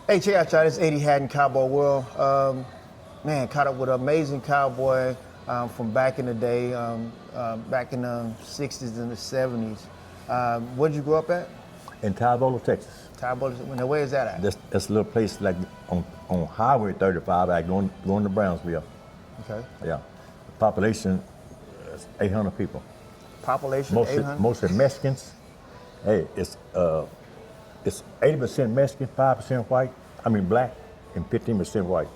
Hey, check out y'all. This 80 Hatton Cowboy World. Man, caught up with an amazing cowboy from back in the day, back in the 60s and the 70s. Where'd you grow up at? In Tybola, Texas. Tybola. Now, where is that at? That's a little place like on Highway 35, like going to Brownsville. Okay. Yeah. Population is 800 people. Population 800? Mostly Mexicans. Hey, it's 80% Mexican, 5% white. I mean black, and 15% white.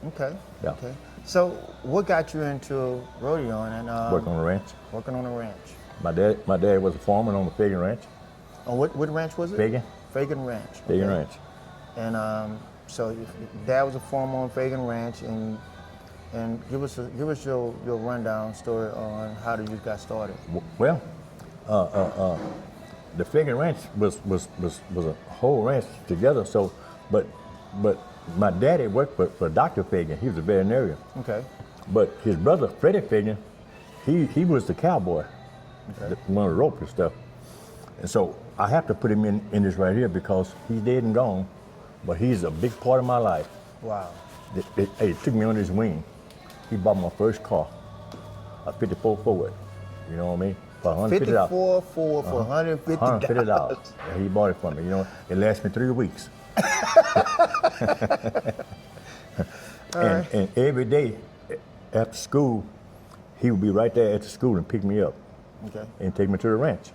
Okay. Yeah. Okay. So, what got you into rodeoing and Working on a ranch. Working on a ranch. My dad was a foreman on the Fagan Ranch. On what ranch was it? Fagan. Fagan Ranch. Fagan Ranch. And so your dad was a foreman on Fagan Ranch, and give us your rundown story on how you got started. Well, the Fagan Ranch was a whole ranch together. So, but my daddy worked for Dr. Fagan. He was a veterinarian. Okay. But his brother Freddie Fagan, he was the cowboy, one of the rope and stuff. And so I have to put him in this right here because he's dead and gone, but he's a big part of my life. Wow. He took me under his wing. He bought my first car, a 54 Ford. You know what I mean? For $150. 54 Ford for $150. $150. And he bought it for me. You know, it lasted me 3 weeks. And every day after school, he would be right there at the school and pick me up. Okay. And take me to the ranch.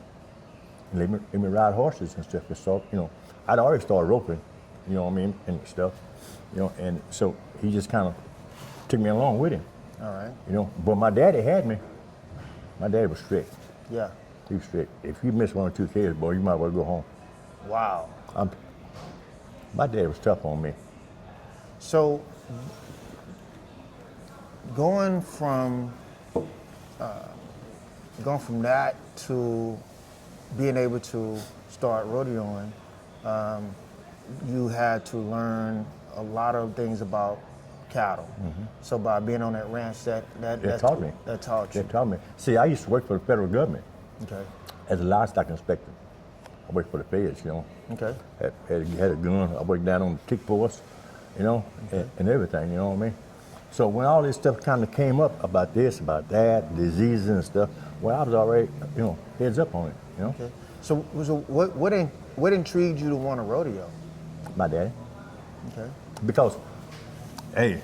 And let me ride horses and stuff. And so, you know, I'd already started roping, you know what I mean, and stuff. You know, and so he just kind of took me along with him. All right. You know, but my daddy had me. My daddy was strict. Yeah. He was strict. If you miss 1 or 2 kids, boy, you might well go home. Wow. My dad was tough on me. So, going from that to being able to start rodeoing, you had to learn a lot of things about cattle. Mm-hmm. So by being on that ranch, that taught me. That taught you. It taught me. See, I used to work for the federal government. Okay. As a livestock inspector. I worked for the feds, you know. Okay. Had a gun. I worked down on the tick force, you know, okay. and everything, you know what I mean? So when all this stuff kind of came up about this, about that, diseases and stuff, well, I was already, you know, heads up on it, you know? Okay. So what intrigued you to want a rodeo? My daddy. Okay. Because, hey,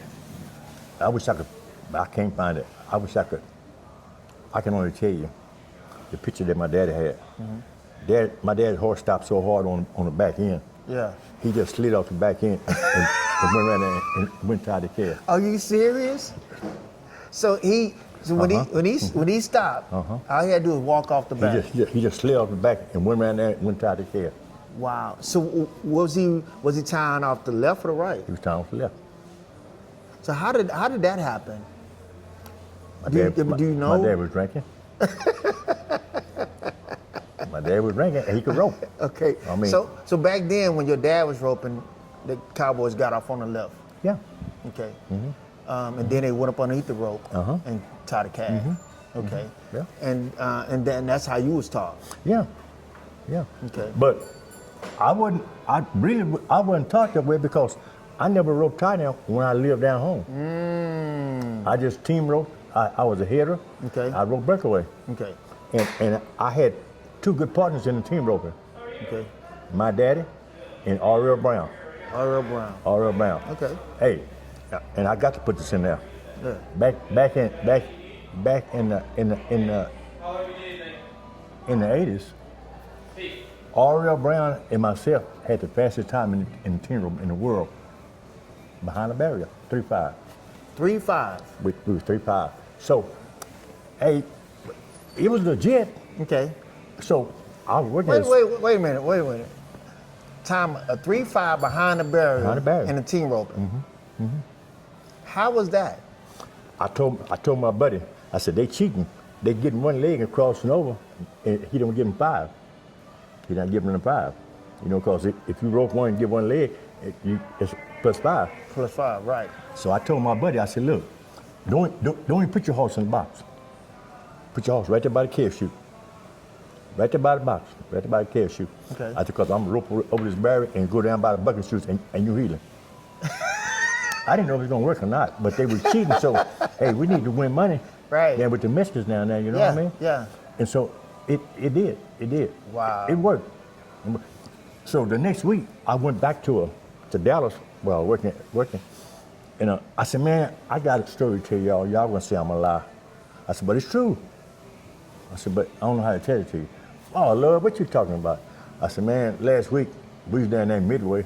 I can't find it. I can only tell you the picture that my daddy had. Mm-hmm. My dad's horse stopped so hard on the back end. Yeah. He just slid off the back end and went around there and went tied the calf. Are you serious? So when he stopped, all he had to do was walk off the back. He just slid off the back and went around there and went tied the calf. Wow. So was he tying off the left or the right? He was tying off the left. So how did that happen? Do you know? My dad was drinking. My dad was drinking and he could rope. Okay. I mean, so back then when your dad was roping, the cowboys got off on the left. Yeah. Okay. Mm-hmm. And then they went up underneath the rope and tied the calf. Mm-hmm. Okay. Mm-hmm. Yeah. And then that's how you was taught. Yeah. Yeah. Okay. But I wasn't taught that way because I never roped tie down when I lived down home. I just team roped. I was a hitter. Okay. I roped breakaway. Okay. And I had 2 good partners in the team roping. Okay. My daddy and Ariel Brown. Ariel Brown. Okay. Hey, and I got to put this in there. Yeah. Back in the 80s, Ariel Brown and myself had the fastest time in the team rope in the world. Behind the barrier, 3.5. 3.5. We was 3.5. So, hey, it was legit. Okay. So I was working. Wait a minute. Time a 3.5 behind the barrier. In the team roping. Mm-hmm. Mm-hmm. How was that? I told my buddy. I said they cheating. They getting 1 leg and crossing over, and he don't give them 5. He not giving them 5. You know, because if you rope 1 and give 1 leg, it's +5. +5, right. So I told my buddy. I said, look, don't even put your horse in the box. Put your horse right there by the calf chute. right there by the box, right there by the cave shoe. Okay. I said, because I'm gonna rope over this barrier and go down by the bucket shoes and you healing. I didn't know if it was gonna work or not, but they were cheating. So, hey, we need to win money. Right. Yeah, with the Mexicans down there, you know Yeah, what I mean? yeah. And so it did. Wow. It worked. So the next week, I went back to Dallas where I was working. And I said, man, I got a story to tell y'all. Y'all gonna say I'm a lie. I said, but it's true. I said, but I don't know how to tell it to you. Oh, Lord, what you talking about? I said, man, last week, we was down there in Midway.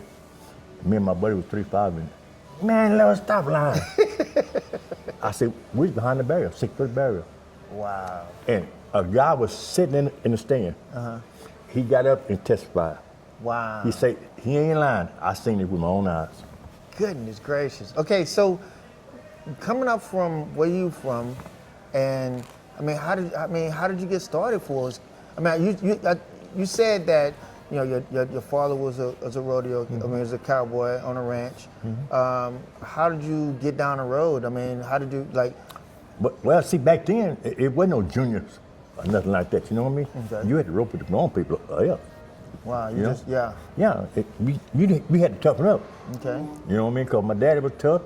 Me and my buddy was 3-5. And, man, Lord, stop lying. I said, we was behind the barrier, 6-foot barrier. Wow. And a guy was sitting in the stand. He got up and testified. Wow. He said, he ain't lying. I seen it with my own eyes. Goodness gracious. Okay, so coming up from where you from, and how did you get started for us? You said that your father was a rodeo. Was a cowboy on a ranch. How did you get down the road? How did you like? Well, see, back then it wasn't no juniors or nothing like that. You know what I mean? Okay. You had to rope with the grown people. Yeah. Wow. You You know? just yeah. Yeah. We had to toughen up. Okay. You know what I mean? Because my daddy was tough.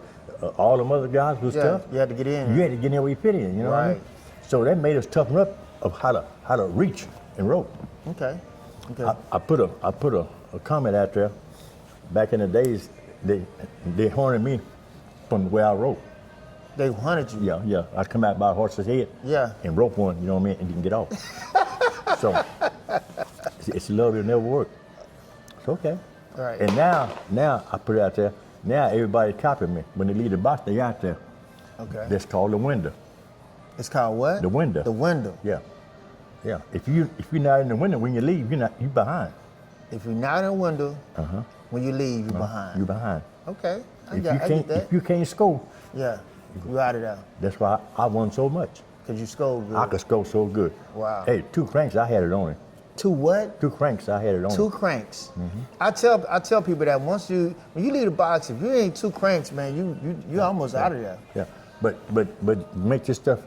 All them other guys was Yeah. tough. You had to get in. You had to get in where you fit in. You know what I mean? Right. So that made us toughen up of how to reach and rope. Okay. Okay. I put a comment out there. Back in the days, they horned me from where I rope. They hunted you. Yeah. I'd come out by a horse's head. Yeah. And rope one, you know what I mean, and didn't get off. So it's love, it'll never work. It's okay. Right. And now I put it out there. Now everybody copying me. When they leave the box, they out there. Okay. That's called the window. It's called what? The window. The window. Yeah. Yeah. If you're not in the window when you leave, you behind. If you're not in the window, when you leave, you're behind. You behind. Okay. I If get that. if you can't score, Yeah. You out of there. that's why I won so much. Because you scored good. I could score so good. Wow. Hey, 2 cranks, I had it on it. Two what? 2 cranks, I had it on 2 it. cranks. I tell people that when you leave the box, if you ain't 2 cranks, man, you almost out of there. Yeah. But make this stuff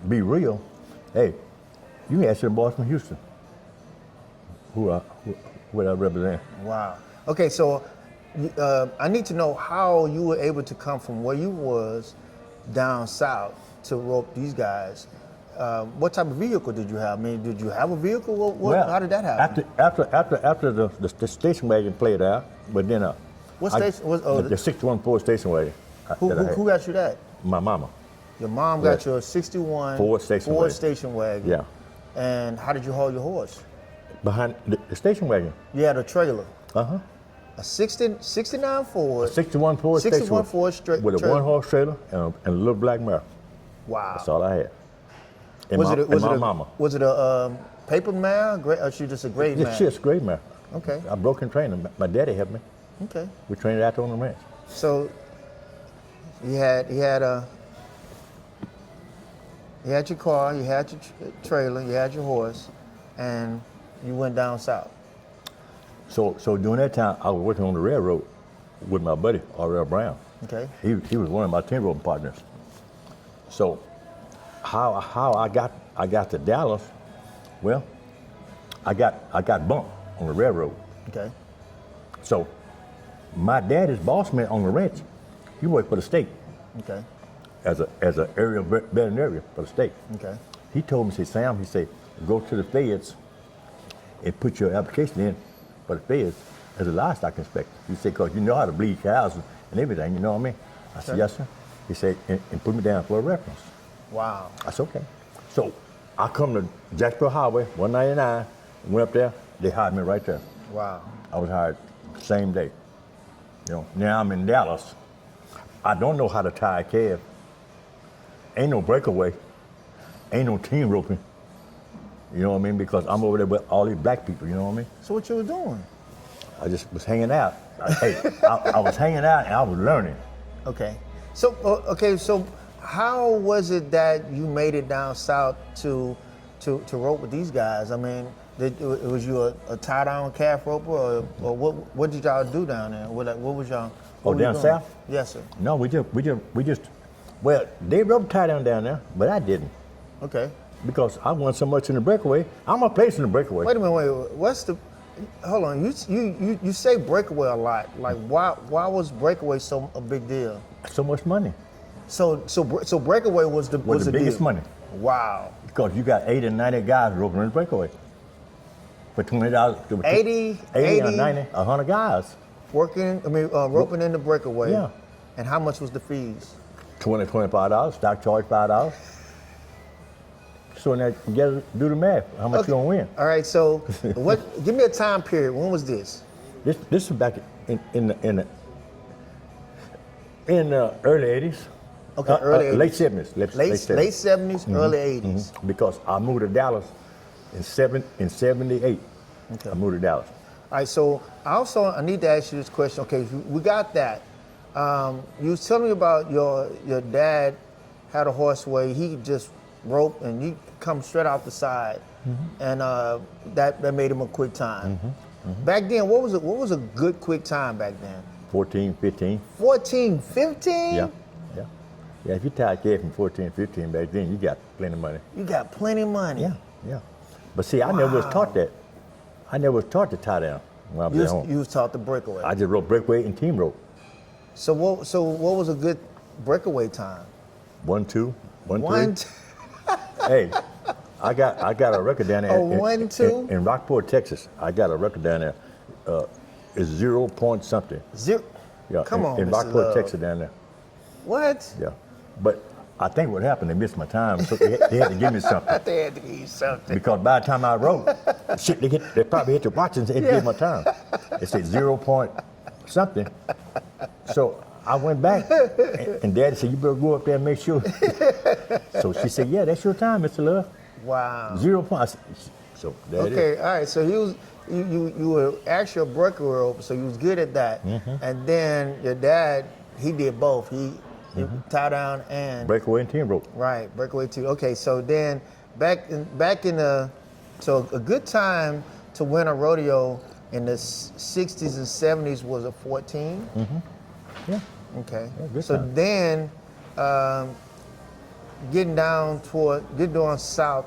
be real. Hey, you can ask the boys from Houston what I represent. Wow. Okay, so I need to know how you were able to come from where you was down south to rope these guys. What type of vehicle did you have? Did you have a vehicle? How did that happen? After the station wagon played out, but then What station was? the 61 Ford station wagon. Who got you that? My mama. Your mom got you a 61 Ford station station wagon. Yeah. And how did you haul your horse? Behind the station wagon. You had a trailer. Uh-huh. A 69 Ford. 61 Ford 61 station Ford straight with a trailer. 1-horse trailer and a little black mare. Wow. That's all I had. And Was my it mama. Was it a paper mare? Or she just a grade mare? It's just great mare. Okay. I broke in training. My daddy helped me. Okay. We trained out there on the ranch. So you had your car, you had your trailer, you had your horse, and you went down south. So during that time, I was working on the railroad with my buddy, R.L. Brown. Okay. He was one of my 10 roping partners. So how I got to Dallas, well, I got bumped on the railroad. Okay. So my daddy's boss man on the ranch, he worked for the state Okay. as a area veterinarian for the state. Okay. He told me, he said, Sam, he said, go to the feds and put your application in for the feds as a livestock inspector. He said, because you know how to bleed cows and everything, you know what I mean? I said, Okay. yes, sir. He said, and put me down for a reference. Wow. I said, okay. So I come to Jacksonville Highway, 199, went up there, they hired me right there. Wow. I was hired same day. You know, now I'm in Dallas. I don't know how to tie a calf. Ain't no breakaway. Ain't no team roping. You know what I mean? Because I'm over there with all these black people, you know what I mean? So what you were doing? I just was hanging out. I was hanging out and I was learning. Okay. So how was it that you made it down south to rope with these guys? Was you a tie down calf roper, or what did y'all do down there? What was y'all? Oh, what were you down doing? south? Yes, sir. No, we just, well, they rope tie down there, but I didn't. Okay. because I won so much in the breakaway. I'm a place in the breakaway. Wait a minute, wait. What's the? Hold on. You say breakaway a lot. Like why was breakaway so a big deal? So much money. So breakaway was the biggest deal. money. Wow. Because you got 80 and 90 guys roping in the breakaway. For $20, 80 or 90, 100 guys. Roping in the breakaway. Yeah. And how much was the fees? $25. Stock charge $5. So now you gotta do the math. How much you gonna win? All right. So what? Give me a time period. When was this? This is back in the early 80s. Okay, early 80s. Late 70s. Late 70s, early 80s. Because I moved to Dallas in 78. Okay. I moved to Dallas. All right, so I need to ask you this question. Okay, we got that. You was telling me about your dad had a horseway. He just roped and he come straight out the side, and that made him a quick time. Back then, what was a good quick time back then? 14, 15. 14, 15? Yeah. If you tied care from 14, 15 back then, you got plenty of money. You got plenty of money. Yeah. But see, I never was taught that. I never was taught to tie down when I was at home. You was taught the breakaway. I just rope breakaway and team rope. So what was a good breakaway time? 1-2, 1-3. 1-2. Hey, I got a record down there. Oh, 1-2? In Rockport, Texas. I got a record down there. It's 0 point something. Zero. Yeah. Come on, in Mr. Rockport, Love. Texas, down there. What? Yeah. But I think what happened, they missed my time, so they had to give me something. They had to give you something. Because by the time I wrote, shit, they probably hit the watch and they had to give my time. They said 0 point something. So I went back, and Daddy said, you better go up there and make sure. So she said, yeah, that's your time, Mr. Love. Wow. 0 point. So that is. Okay, all right. So you were actually a breakaway roper, so you was good at that. And then your dad, he did both. He tie down and Breakaway and team rope. right, breakaway too. Okay, so then back in the so a good time to win a rodeo in the 60s and 70s was a 14. Yeah. Okay. Yeah, good So time. then getting down south,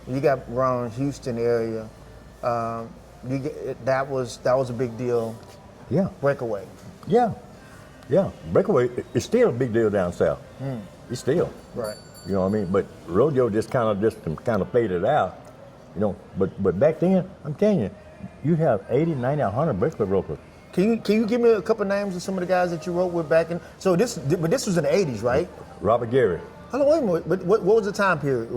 you got around Houston area. That was a big deal. Yeah. Breakaway. Yeah. Breakaway is still a big deal down south. It's still. Right. You know what I mean? But rodeo just kind of faded out. You know, but back then, I'm telling you, you have 80, 90, 100 breakaway ropers. Can you give me a couple names of some of the guys that you wrote with back in? So this was in the 80s, right? Robert Gary. Hold on, wait a minute. But what was the time period?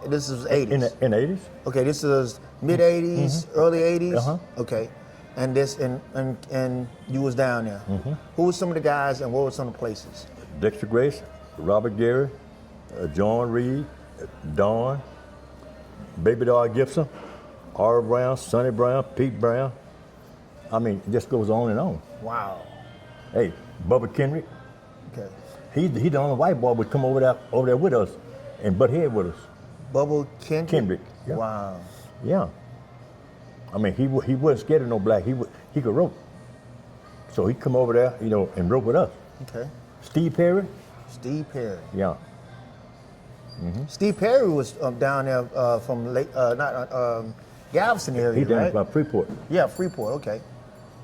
This was 80s. In the 80s? Okay, this is mid 80s, early 80s. Uh-huh. Okay, and and you was down there. Who were some of the guys, and what were some of the places? Dexter Grace, Robert Gary, John Reed, Don, Baby Doll Gibson, R. Brown, Sonny Brown, Pete Brown. I mean, it just goes on and on. Wow. Hey, Bubba Kendrick, Okay. he the only white boy would come over there with us and butt head with us. Bubba Kendrick. Yeah. Wow. Yeah. I mean, he wasn't scared of no black. He could rope. So he'd come over there, you know, and rope with us. Okay. Steve Perry. Steve Perry. Yeah. Steve Perry was down there from Galveston area, He down right? by Freeport. Yeah, Freeport. Okay.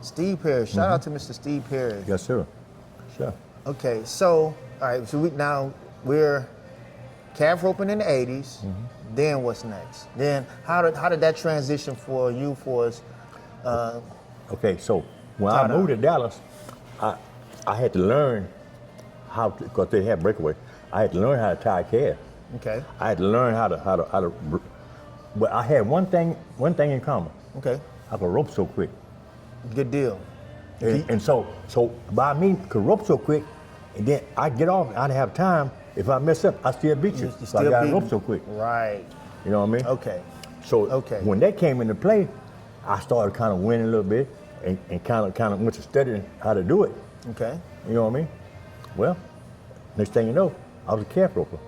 Steve Perry. Shout out to Mr. Steve Perry. Yes, sir. Sure. Okay, so all right, so we're calf roping in the 80s. Then what's next? Then how did that transition for you for us? Okay, so when I moved to Dallas, I had to learn how to, because they had breakaway. I had to learn how to tie a calf. Okay. I had to learn how to. But I had one thing in common. Okay. I could rope so quick. Good deal. And so by me could rope so quick, and then I get off, I'd have time. If I mess up, I still beat you. So I got rope so quick. Right. You know what I mean? Okay. So Okay. when that came into play, I started kind of winning a little bit, and kind of went to studying how to do it. Okay. You know what I mean? Well, next thing you know, I was a calf roper.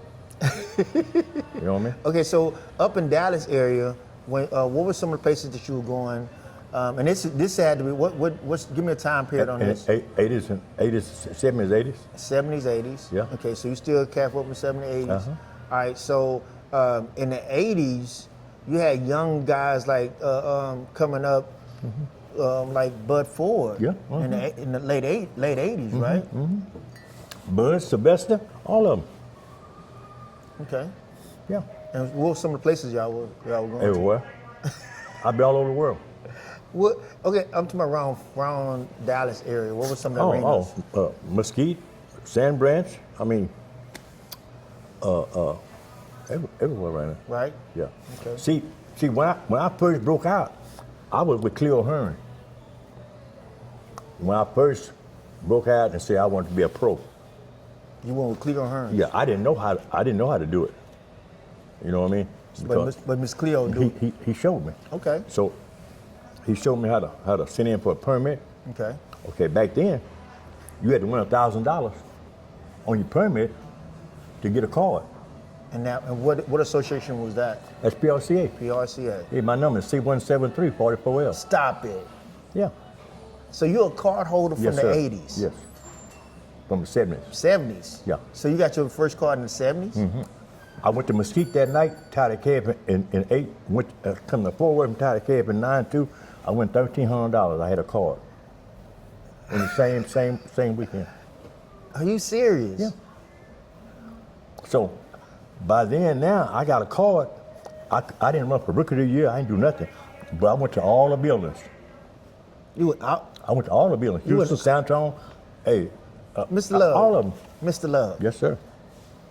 You know what I mean? Okay, so up in Dallas area, what were some of the places that you were going? And this had to be what's give me a time period on this. 80s and 70s, 80s. 70s, 80s. Yeah. Okay, so you still calf roping 70s, 80s. Uh-huh. All right, so in the '80s, you had young guys like coming up, like Bud Ford. Yeah, In the late '80s, right? Bud, Sylvester, all of them. Okay. Yeah, And what were some of the places y'all were going to? everywhere. I've been all over the world. What? Okay, I'm talking about around Dallas area. What were some of the arenas? Mesquite, Sand Branch. I mean, everywhere right now. Right. Yeah. Okay. See, when I first broke out, I was with Cleo Hearn. When I first broke out and said I wanted to be a pro, You went with Cleo Hearn. yeah, I didn't know how to do it. You know what I mean? But Miss Cleo do. He showed me. Okay. So he showed me how to send in for a permit. Okay. Okay, back then, you had to win $1,000 on your permit to get a card. And what association was that? That's PRCA. PRCA. Hey, my number is C173-44L. Stop it. Yeah. So you're a card holder from Yes, the sir. 80s? Yes. From the 70s. 70s? Yeah. So you got your first card in the 70s? I went to Mesquite that night, tied a cab in 8, went come to Fort Worth and tied a cab in 9-2. I went $1,300. I had a card. In the same weekend. Are you serious? Yeah. So by then now I got a card. I didn't run for Rookie of the Year. I didn't do nothing. But I went to all the buildings. You were out? I went to all the buildings. You Houston, San Antonio, hey, Mr. Love. all of them. Mr. Love. Yes, sir.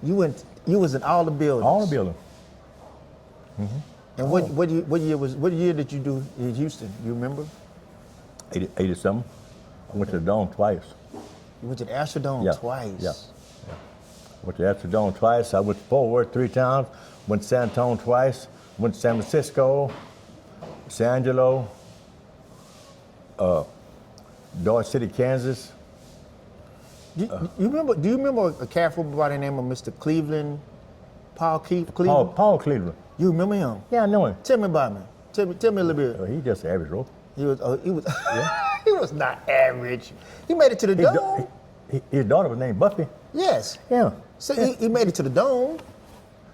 You was in all the buildings. All the buildings. And what year did you do in Houston? You remember? 80 something. I went to the Dome twice. You went to the Astrodome twice. Yeah. Went to the Astrodome twice. I went to Fort Worth 3 times. Went to San Antonio twice. Went to San Francisco, San Angelo, Dodge City, Kansas. Do you remember a cat football by the name of Mr. Cleveland, Cleveland? Paul Cleveland. You remember him? Yeah, I know him. Tell me about him. Tell me a little bit. He just an average rope. He was he was not average. He made it to the dome. His daughter was named Buffy. Yes. Yeah. So he made it to the dome.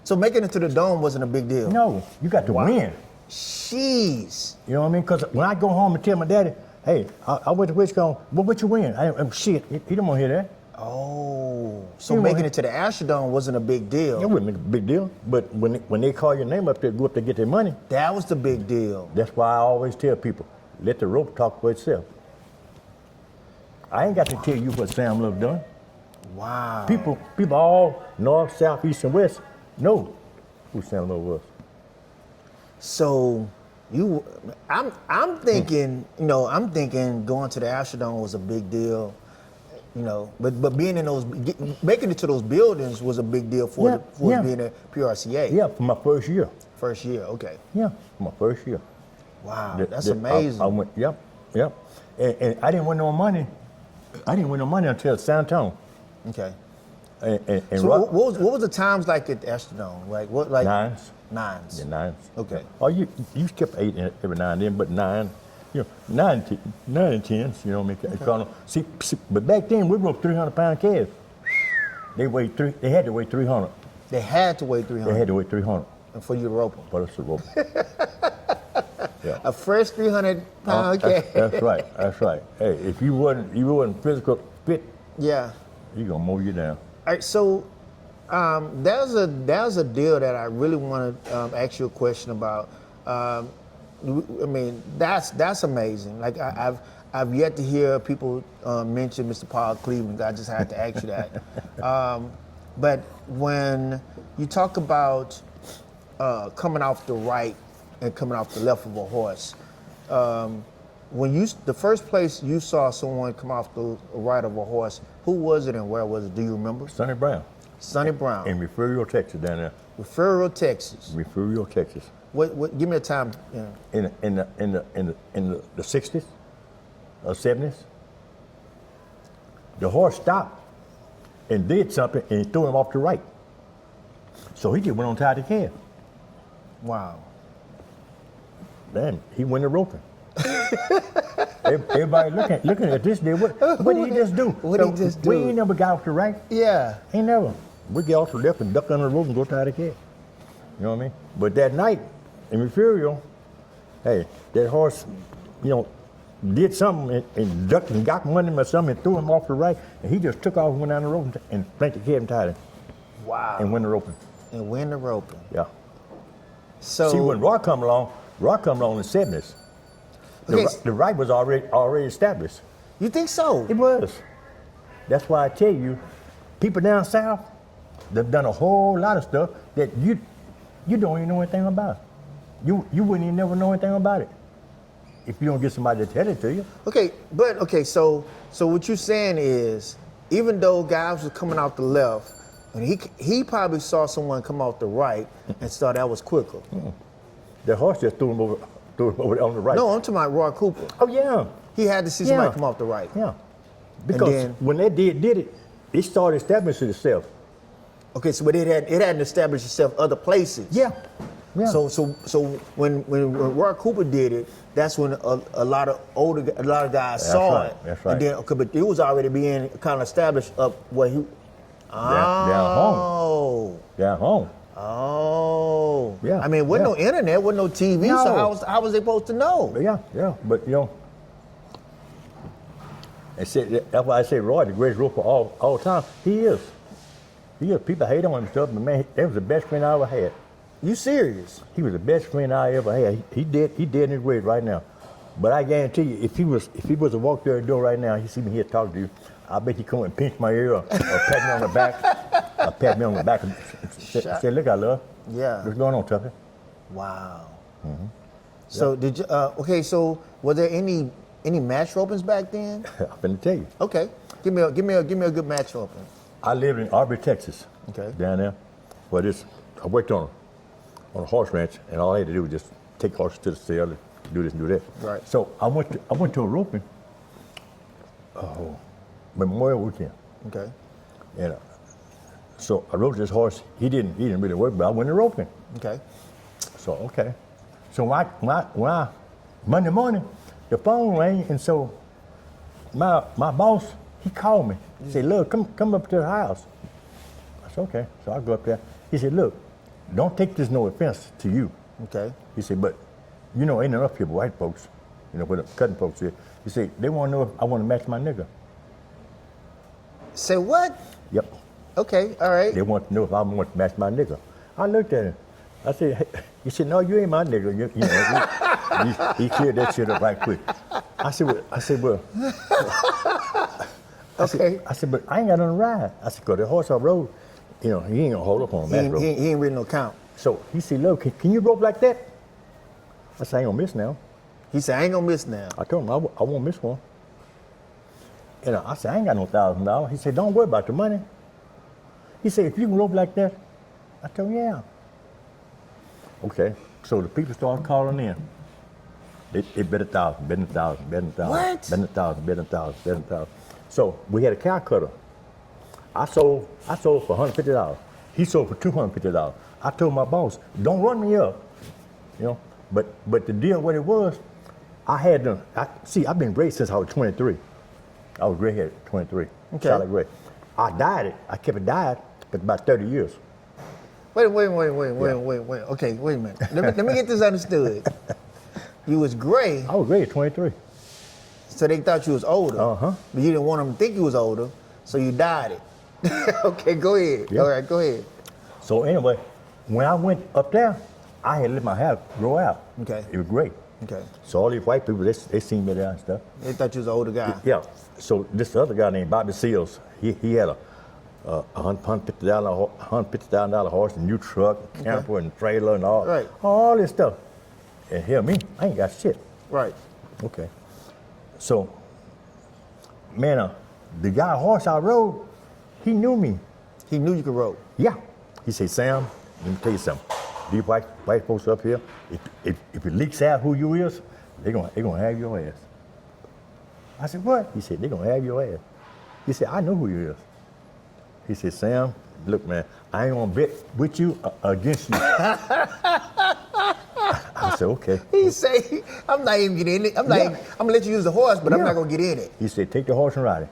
So making it to the dome wasn't a big deal. No, you got to win. Jeez. You know what I mean? Because when I go home and tell my daddy, hey, I went to Wisconsin, what you win? Shit, he don't want to hear that. Oh. So He making won. it to the Astrodome wasn't a big deal. It wasn't a big deal. But when they call your name up there, go up there get their money, That was the big deal. that's why I always tell people, let the rope talk for itself. I ain't got to tell you what Sam Love done. Wow. People all north, south, east, and west know who Sam Love was. So I'm thinking, I'm thinking going to the Astrodome was a big deal, but being in making it to those buildings was a big deal for being a PRCA. Yeah, for my first year. First year, okay. Yeah, for my first year. Wow, that's amazing. I went, yep. And I didn't win no money. I didn't win no money until San Antonio. Okay. And So what was the times like at the Astrodome? Like nines. Nines. Yeah, nines. Okay. Oh, you skip 8 every now and then, but 9, 9 and 10s, you know what I mean? Okay. See, but back then we broke 300-pound calves. They had to weigh 300. They had to weigh 300. They had to weigh 300. And for you to rope them. But it's a rope. Yeah. A fresh 300-pound calf. That's right. Hey, if you wasn't physical fit, Yeah. he gonna mow you down. All right, so there's a deal that I really want to ask you a question about. I mean, that's amazing. Like I've yet to hear people mention Mr. Paul Cleveland. I just had to ask you that. But when you talk about coming off the right and coming off the left of a horse, when the first place you saw someone come off the right of a horse, who was it and where was it? Do you remember? Sonny Brown. Sonny Brown. In Referral, Texas, down there. Referral, Texas. Referral, Texas. What? Give me a time. Yeah. In the 60s or 70s, the horse stopped and did something and he threw him off the right. So he just went on tied the calf. Wow. Then he went to roping. Everybody looking at this dude. What did he just do? What did he just do? We ain't never got off the right. Yeah. Ain't never. We get off the left and duck under the rope and go tie the calf. You know what I mean? But that night in Refugio, hey, that horse, did something and ducked and got one of them or something and threw him off the right, and he just took off and went down the rope and flanked the kid and tied him. Wow. And win the roping. And win the roping. Yeah. So see, when Rock come along in the 70s. Okay. The right was already established. You think so? It was. That's why I tell you, people down south, they've done a whole lot of stuff that you don't even know anything about. You wouldn't even never know anything about it if you don't get somebody to tell it to you. So what you're saying is, even though guys was coming out the left, and he probably saw someone come out the right and thought that was quicker. The horse just threw him over on the right. No, I'm talking about Roy Cooper. Oh yeah. He had to see somebody come off the right. Yeah. Because when they did it, it started establishing itself. Okay, so but it hadn't established itself other places. Yeah. Yeah. So when Roy Cooper did it, that's when a lot of guys saw it. That's right. And then, okay, but it was already being kind of established up where he. Down home. Down home. Oh. Yeah. I mean, wasn't no internet, wasn't no TV, No. so how was they supposed to know? Yeah. But that's why I say Roy, the greatest roper all time. He is. People hate on him and stuff, but man, that was the best friend I ever had. You serious? He was the best friend I ever had. He dead in his grave right now. But I guarantee you, if he was to walk through the door right now, he see me here talking to you, I bet he come and pinch my ear or pat me on the back, and say, look, I love. Yeah. What's going on, Tuffy? Wow. Mm-hmm. So did you? So were there any match ropings back then? I'm finna tell you. Okay. Give me a good match roping. I lived in Aubrey, Texas. Okay. Down there. I worked on a horse ranch, and all I had to do was just take horses to the sale and do this and do that. Right. So I went to a roping. Memorial Weekend. Okay. And so I rode this horse. He didn't really work, but I went to roping. Okay. So okay. So when I Monday morning, the phone rang, and so my boss, he called me. He said, "Look, come up to the house." I said, "Okay." So I go up there. He said, "Look, don't take this no offense to you." Okay. He said, "But ain't enough people, white folks, where the cutting folks here." He said, "They want to know if I want to match my nigga." Say what? Yep. Okay. All right. They want to know if I want to match my nigga. I looked at him. I said, hey. He said, "No, you ain't my nigga." He cleared that shit up right quick. I said, well. Okay. I said, but I ain't got nothing to ride. I said, 'cause the horse I rode, he ain't gonna hold up on that rope. He ain't written no count. So he said, "Look, can you rope like that?" I said, "I ain't gonna miss now." He said, "I ain't gonna miss now." I told him I won't miss one. And I said, "I ain't got no $1,000. He said, "Don't worry about the money." He said, "If you can rope like that," I told him, "Yeah." Okay, so the people started calling in. They bet $1,000, bet $1,000, bet $1,000, What? bet $1,000, bet $1,000, bet $1,000. So we had a cow cutter. I sold for $150. He sold for $250. I told my boss, "Don't run me up," But the deal, what it was, I've been gray since I was 23. I was gray headed, 23. Okay. Solid gray. I dyed it. I kept it dyed for about 30 years. Wait. Okay, wait a minute. Let me get this understood. You was gray, I was gray at 23. so they thought you was older. Uh-huh. But you didn't want them to think you was older, so you dyed it. Okay, go ahead. Yeah. All right, go ahead. So anyway, when I went up there, I had let my hair grow out. Okay. It was great. Okay. So all these white people, they seen me there and stuff. They thought you was an older guy. Yeah. So this other guy named Bobby Seals, he had a $150,000 horse, a new truck, camper, and trailer, and all this stuff. And hear me, I ain't got shit. Right. Okay. So, man, the guy horse I rode, he knew me. He knew you could rope. Yeah. He said, "Sam, let me tell you something. These white folks up here, if it leaks out who you is, they gonna have your ass." I said, "What?" He said, "They gonna have your ass." He said, "I know who you is." He said, "Sam, look, man, I ain't gonna bet with you against you." I said, "Okay." He say, "I'm not even getting in it. I'm gonna let you use the horse, but I'm not gonna get in it." He said, "Take the horse and ride it.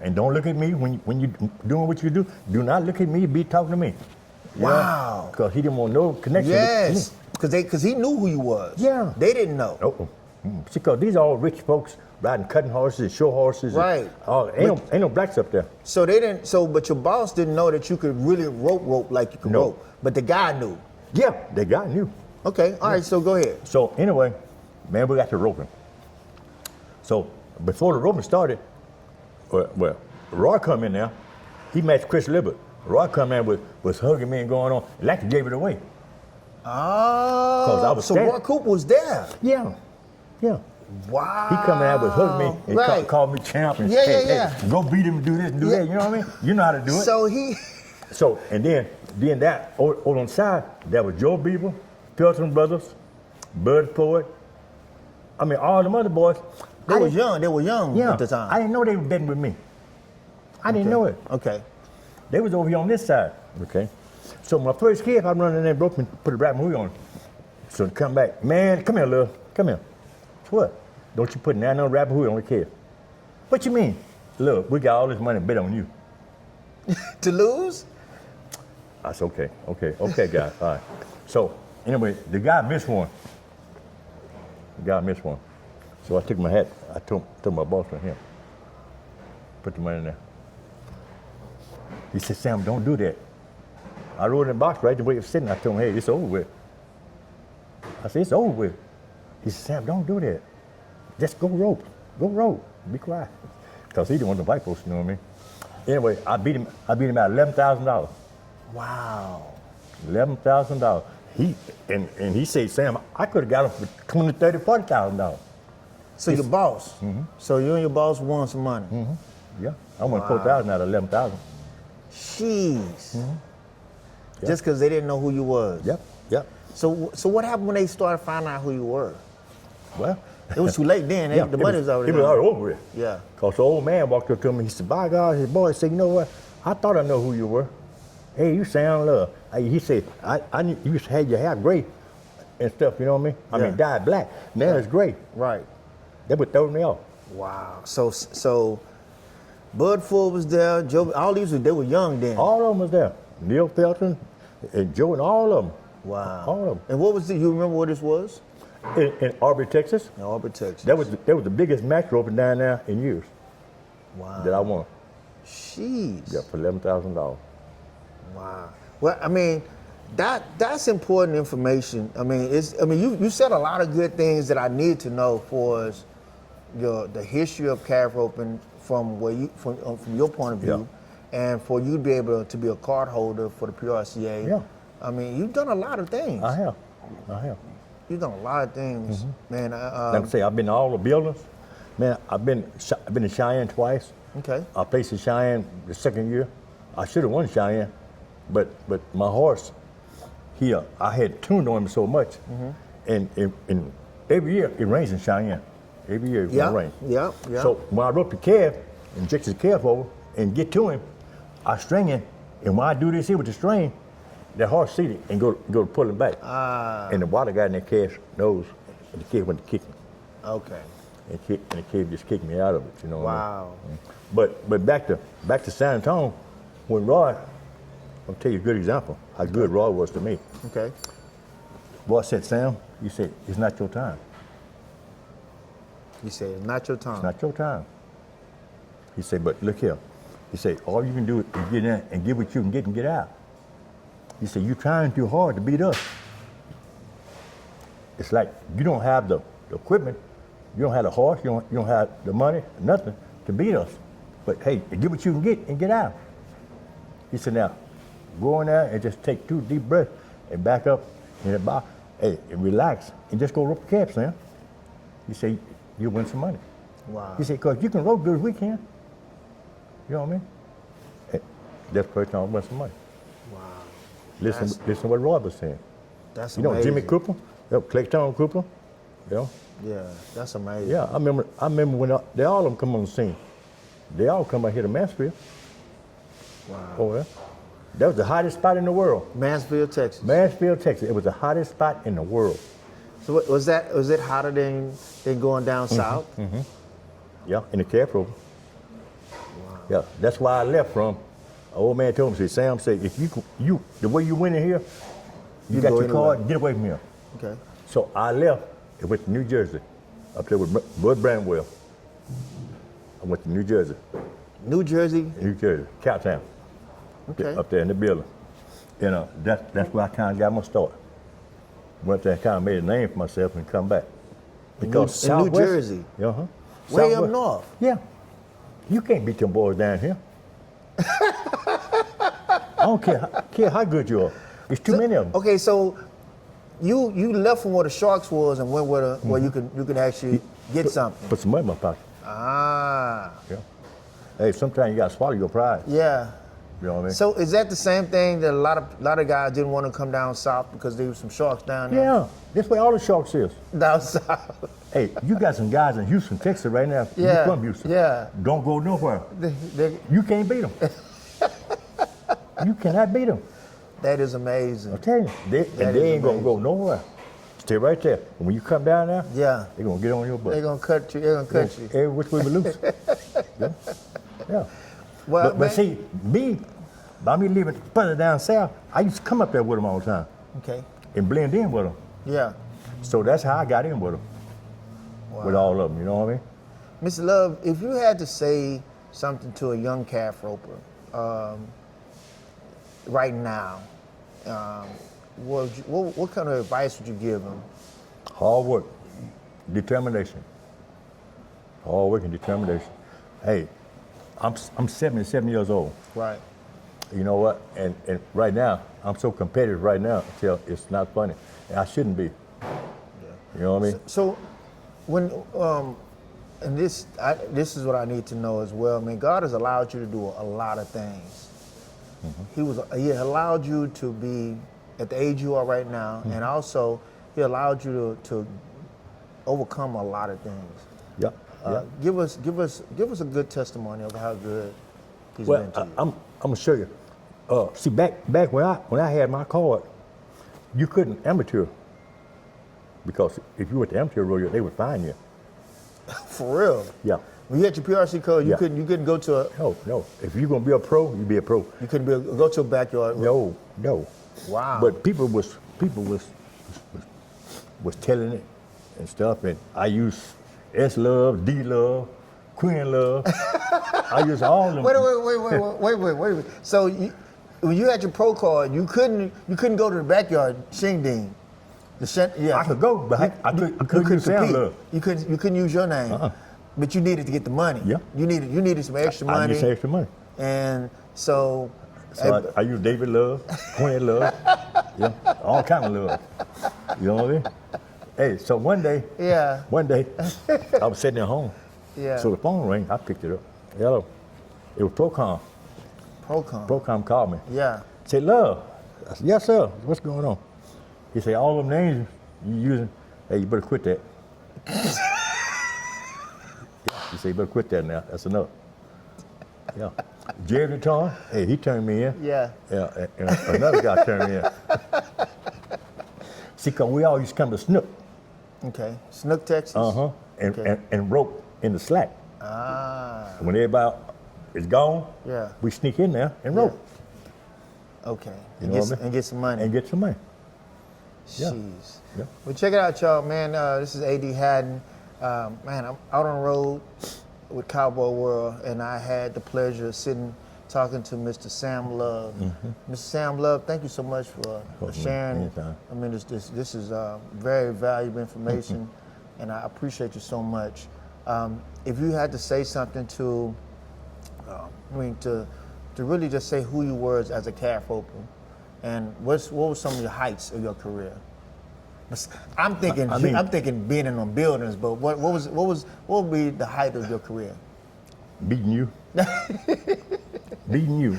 And don't look at me when you doing what you do. Do not look at me, be talking to me." Wow. Because he didn't want no connection. Yes. Because he knew who you was. Yeah. They didn't know. Oh, because these are all rich folks riding cutting horses and show horses. Right. Ain't no blacks up there. So they didn't. But your boss didn't know that you could really rope like you could No. rope. But the guy knew. Yeah, the guy knew. Okay. All right. So go ahead. So anyway, man, we got to roping. So before the roping started, well, Roy come in there. He matched Chris Libbert. Roy come in was hugging me and going on. Like he gave it away. Oh. So Roy Cooper was there. Yeah. Wow. He come in there was hugging me and Right. called me champ and Yeah, hey, yeah, hey, go beat him and do this and do that. You know what I mean? You know how to do it. So And then that over on the side, there was Joe Beaver, Pelton Brothers, Bud Ford. I mean, all them other boys. They were young Yeah, at the time. I didn't know they were betting with me. I didn't know it. Okay. They was over here on this side. Okay. So my first kid, I run in there and broke me, put a wrapping wheel on. So to come back, man, come here, love. Come here. What? Don't you put no wrapping wheel on the kid? What you mean? Look, we got all this money bet on you. To lose? I said, okay, guys, all right. So anyway, the guy missed one. So I took my hat, I told my boss from him, put the money in there. He said, Sam, don't do that. I wrote in the box right the way it was sitting. I told him, hey, it's over with. I said, it's over with. He said, Sam, don't do that. Just go rope. Be quiet. Because he didn't want the white folks to know me. Anyway, I beat him at $11,000. Wow. $11,000. He said, Sam, I could have got him for $20,000, $30,000, $40,000. So your boss. Mm-hmm. So you and your boss won some money. Yeah, I won $4,000 out of $11,000. Jeez. Just because they didn't know who you was. Yep. So what happened when they started finding out who you were? Well, It was too late then. The money was already It was gone. already over with. Yeah. Because the old man walked up to me. He said, by God, his boy said, you know what? I thought I know who you were. Hey, you sound love. He said, I knew you used to have your hair gray and stuff, you know what I mean? I mean, dyed black. Now it's gray. Right. They would throw me off. Wow. So Bud Ford was there. Joe. All these they were young then. All of them was there. Neil Felton and Joe and all of them. Wow. All of them. And what was you remember what this was? In Aubrey, Texas. In Auburn, Texas. That was the biggest match roping down there in years Wow. that I won. Jeez. Yeah, for $11,000. Wow. Well, I mean, that's important information. I mean, you said a lot of good things that I need to know for us, the history of calf roping from your point of view, and for you to be able to be a card holder for the PRCA. Yeah. I mean, you've done a lot of things. I have. You've done a lot of things, man. Like I say, I've been to all the buildings. Man, I've been in Cheyenne twice. Okay. I placed in Cheyenne the second year. I should have won Cheyenne, but my horse, I had tuned on him so much, and every year it rains in Cheyenne. Every year it's gonna rain. Yeah. So when I roped the calf and inject his calf over and get to him, I string him, and when I do this here with the string, the horse see it and go to pull him back. And the water got in that calf's nose, and the calf went to kick me. Okay. And the calf just kicked me out of it, you know. Wow. But back to San Antonio, when Roy, I'll tell you a good example, how good Roy was to me. Okay. Roy said, Sam, he said, it's not your time. You said it's not your time. It's not your time. He said, but look here. He said, all you can do is get in and get what you can get and get out. He said, you're trying too hard to beat us. It's like you don't have the equipment, you don't have the horse, you don't have the money, nothing to beat us. But hey, get what you can get and get out. He said, now, go in there and just take 2 deep breaths and back up and and relax and just go rope the calf, Sam. He said, you'll win some money. Wow. He said, because you can rope good as we can. You know what I mean? That's the first time I won some money. Wow. Listen to what Roy was saying. That's you know amazing. Jimmy Cooper, Clayton Cooper, you know? Yeah, that's amazing. Yeah, I remember when they all of them come on the scene. They all come out here to Mansfield. Wow. Oh yeah. That was the hottest spot in the world. Mansfield, Texas. Mansfield, Texas. It was the hottest spot in the world. So was it hotter than going down south? Yeah, in the calf rope. Wow. Yeah, that's why I left from Old man told me, said, Sam said, if you the way you went in here, you got go your card, anywhere. get away from here. Okay. So I left and went to New Jersey, up there with Bud Bramwell. I went to New Jersey, New Jersey. Cowtown, Okay. up there in the building. You know, that's where I kind of got my start. Went there, kind of made a name for myself and come back. Because In New Jersey? Uh-huh. Way up Southwest. north. Yeah. You can't beat them boys down here. I don't care how good you are. There's too many of them. Okay, so you left from where the Sharks was and went where you could actually get something. Put some money in my pocket. Ah. Yeah. Hey, sometimes you gotta swallow your pride. Yeah. You know what I mean? So is that the same thing that a lot of guys didn't want to come down south because there was some Sharks down there? Yeah. That's where all the Sharks is. Down south. Hey, you got some guys in Houston, Texas right now. Yeah. You from Houston. Yeah. Don't go nowhere. They- You can't beat them. You cannot beat them. that is amazing. I tell you, they That ain't is gonna go nowhere. Stay right there. And when you come down there, Yeah. they're gonna get on your butt. They're gonna cut you. They're gonna cut you. Every which way we lose. Yeah. Yeah. Well, But man- see, by me living further down south, I used to come up there with them all the time Okay. and blend in with them. Yeah. So that's how I got in with them, with all of them. You know what I mean? Mr. Love, if you had to say something to a young calf roper right now, what kind of advice would you give him? Hard work, determination. Hard work and determination. Hey, I'm 77 years old. Right. You know what? And right now, I'm so competitive right now until it's not funny. And I shouldn't be. You know what I mean? So, when and this is what I need to know as well. Man, God has allowed you to do a lot of things. He allowed you to be at the age you are right now, and also He allowed you to overcome a lot of things. Yeah. Yeah. Give us a good testimony of how good He's Well, been to you. I'm gonna show you. See, back when I had my card, you couldn't amateur because if you went to amateur rodeo, they would fine you. For real. Yeah. When you had your PRC code, you Yeah. couldn't go to No. If you're gonna be a pro, you be a pro. you couldn't go to a backyard. No. Wow. But people was telling it and stuff, and I used S Love, D Love, Queen Love. I used all of them. Wait. So when you had your pro card, you couldn't go to the backyard shing ding. Yeah. I could go, but I couldn't use Sam compete. Love. You couldn't use your name. But you needed to get the money. Yeah. You needed some extra I money. need some extra money. And so So I use David Love, Quinn Love, yeah, all kind of love. You know what I mean? Hey, so one day, Yeah. I was sitting at home. Yeah. So the phone rang, I picked it up. Hello. It was Procom. Procom. Procom called me. Yeah. Said, Love. I said, yes, sir. What's going on? He said, all them names you using, hey, you better quit that. He said, you better quit that now. That's enough. Yeah. Jerry Torn, hey, he turned me in. Yeah. Yeah, and another guy turned me in. See, because we all used to come to Snook. Okay. Snook, Texas. Uh-huh. And rope in the slack. Ah. When everybody is gone, Yeah. we sneak in there and rope. Okay. You know what I mean? And get some money. And get some money. Yeah. Jeez. Yeah. Well, check it out, y'all, man. This is A.D. Haddon. Man, I'm out on the road with Cowboy World, and I had the pleasure of talking to Mr. Sam Love. Mr. Sam Love, thank you so much for sharing. anytime. I mean, this is very valuable information, and I appreciate you so much. If you had to say something to really just say who you were as a calf opener, and what were some of your heights of your career? I'm thinking I'm thinking being in on buildings, but what would be the height of your career? Beating you. Beating you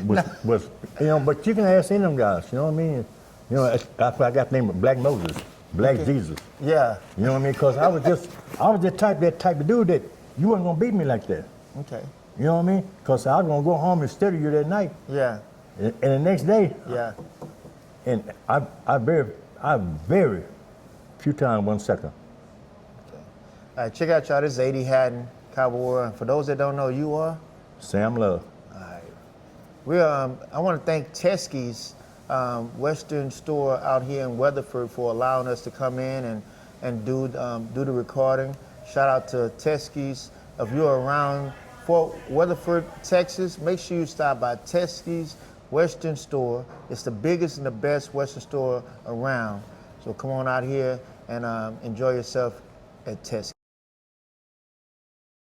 was but you can ask any of them guys, you know what I mean? You know, that's why I got the name of Black Moses, Black Jesus. Yeah. You know what I mean? Because I was just that type of dude that you wasn't gonna beat me like that. Okay. You know what I mean? Because I was gonna go home and study you that night. Yeah. And the next day, Yeah. and I very few times 1 second. All right, check out y'all. This is A.D. Haddon, Cowboy World. For those that don't know, you are? Sam Love. All right. I want to thank Teskey's Western store out here in Weatherford for allowing us to come in and do the recording. Shout out to Teskey's. If you're around Fort Weatherford, Texas, make sure you stop by Teskey's Western store. It's the biggest and the best Western store around. So come on out here and enjoy yourself at Teskey's.